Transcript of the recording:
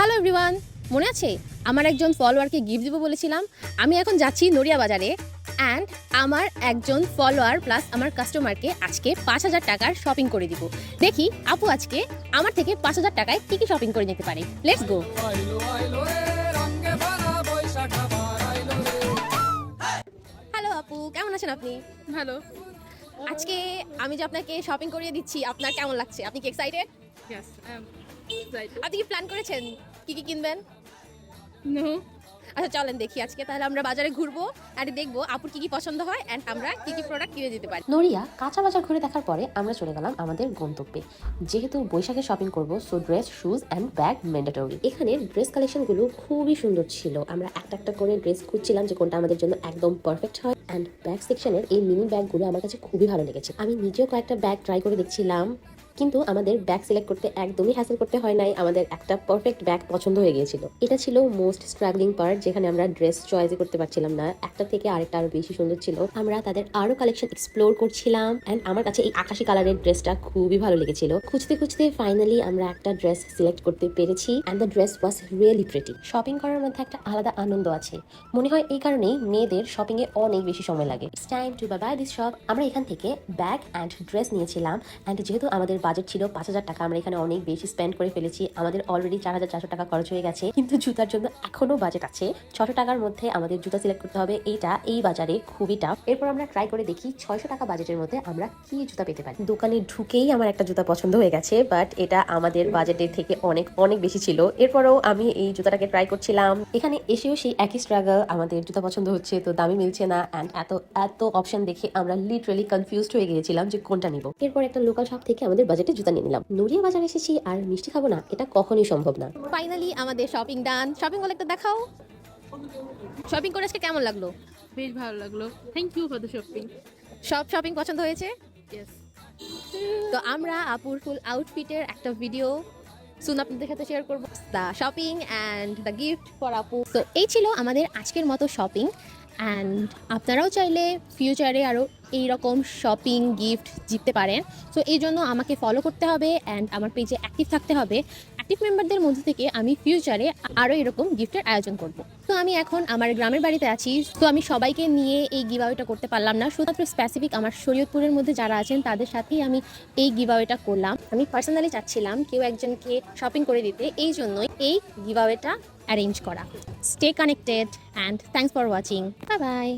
Hello everyone, মনে আছে আমার একজন ফলোয়ারকে গিফট দিব বলেছিলাম? আমি এখন যাচ্ছি নড়িয়া বাজারে অ্যান্ড আমার একজন ফলোয়ার প্লাস আমার কাস্টমারকে আজকে 5,000 টাকার শপিং করে দিব। দেখি আপু আজকে আমার থেকে 5,000 টাকায় কী কী শপিং করে নিতে পারে। Let's go. হ্যালো আপু, কেমন আছেন আপনি? ভালো। আজকে আমি যে আপনাকে শপিং করিয়ে দিচ্ছি, আপনার কেমন লাগছে? আপনি কি excited? Yes, I am excited. আপনি কি প্ল্যান করেছেন কি কি কিনবেন? No. আচ্ছা চলেন দেখি আজকে তাহলে আমরা বাজারে ঘুরবো আর দেখবো আপুর কি কি পছন্দ হয় এন্ড আমরা কি কি প্রোডাক্ট কিনে দিতে পারি। নড়িয়া কাঁচা বাজার ঘুরে দেখার পরে আমরা চলে গেলাম আমাদের গন্তব্যে। যেহেতু বৈশাখে শপিং করব, so dress, shoes and bag mandatory. এখানে ড্রেস কালেকশনগুলো খুবই সুন্দর ছিল। আমরা একটা একটা করে ড্রেস খুঁজছিলাম যে কোনটা আমাদের জন্য একদম পারফেক্ট হয়। অ্যান্ড ব্যাগ সেকশনের এই মিনি ব্যাগগুলো আমার কাছে খুবই ভালো লেগেছে। আমি নিজেও কয়েকটা ব্যাগ ট্রাই করে দেখছিলাম, কিন্তু আমাদের ব্যাগ সিলেক্ট করতে একদমই হ্যাসেল করতে হয় নাই। আমাদের একটা পারফেক্ট ব্যাগ পছন্দ হয়ে গিয়েছিল। এটা ছিল মোস্ট স্ট্রাগলিং পার্ট, যেখানে আমরা ড্রেস চয়েস করতে পারছিলাম না। একটা থেকে আরেকটা আরো বেশি সুন্দর ছিল। আমরা তাদের আরো কালেকশন এক্সপ্লোর করছিলাম এন্ড আমার কাছে এই আকাশি কালারের ড্রেসটা খুবই ভালো লেগেছিল। খুঁজতে খুঁজতে ফাইনালি আমরা একটা ড্রেস সিলেক্ট করতে পেরেছি and the dress was really pretty. Shopping করার মধ্যে একটা আলাদা আনন্দ আছে। মনে হয় এই কারণেই মেয়েদের শপিং এ অনেক বেশি সময় লাগে। It's time to buy this shop. আমরা এখান থেকে ব্যাগ অ্যান্ড ড্রেস নিয়েছিলাম এন্ড যেহেতু আমাদের বাজেট ছিল 5,000 টাকা, আমরা এখানে অনেক বেশি স্পেন্ড করে ফেলেছি। আমাদের অলরেডি 4,400 টাকা খরচ হয়ে গেছে, কিন্তু জুতার জন্য এখনো বাজেট আছে। 600 টাকার মধ্যে আমাদের জুতা সিলেক্ট করতে হবে। এইটা এই বাজারে খুবই টাফ। এরপর আমরা ট্রাই করে দেখি 600 টাকা বাজেটের মধ্যে আমরা কি জুতা পেতে পারি। দোকানে ঢুকেই আমার একটা জুতা পছন্দ হয়ে গেছে, বাট এটা আমাদের বাজেটের থেকে অনেক অনেক বেশি ছিল। এরপরও আমি এই জুতাটাকে ট্রাই করছিলাম। এখানে এসেও সেই একই স্ট্রাগল, আমাদের জুতা পছন্দ হচ্ছে তো দামি মিলছে না অ্যান্ড এত এত অপশন দেখে আমরা লিটারালি কনফিউজড হয়ে গিয়েছিলাম যে কোনটা নিব। এরপর একটা লোকাল শপ থেকে আমাদের বাজেটে জুতা নিয়ে নিলাম। নড়িয়া বাজার এসেছি আর মিষ্টি খাবো না, এটা কখনোই সম্ভব না। ফাইনালি আমাদের শপিং ডান। শপিং বলে একটা দেখাও। শপিং করে আজকে কেমন লাগলো? বেশ ভালো লাগলো। Thank you for the shopping. সব শপিং পছন্দ হয়েছে? Yes. তো আমরা আপুর ফুল আউটফিটের একটা ভিডিও সুন আপনাদের সাথে শেয়ার করবো, the shopping and the gift for আপু। তো এই ছিল আমাদের আজকের মতো শপিং অ্যান্ড আপনারাও চাইলে ফিউচারে আরও এইরকম শপিং গিফট জিততে পারেন। সো এই জন্য আমাকে ফলো করতে হবে অ্যান্ড আমার পেজে অ্যাক্টিভ থাকতে হবে। অ্যাক্টিভ মেম্বারদের মধ্যে থেকে আমি ফিউচারে আরও এরকম গিফটের আয়োজন করব। তো আমি এখন আমার গ্রামের বাড়িতে আছি, তো আমি সবাইকে নিয়ে এই গিভআওয়েটা করতে পারলাম না। শুধুমাত্র স্পেসিফিক আমার শরীয়তপুরের মধ্যে যারা আছেন তাদের সাথেই আমি এই গিভআওয়েটা করলাম। আমি পার্সোনালি চাচ্ছিলাম কেউ একজনকে শপিং করে দিতে, এই জন্যই এই গিভআওয়েটা অ্যারেঞ্জ করা। Stay connected and thanks for watching. Bye bye.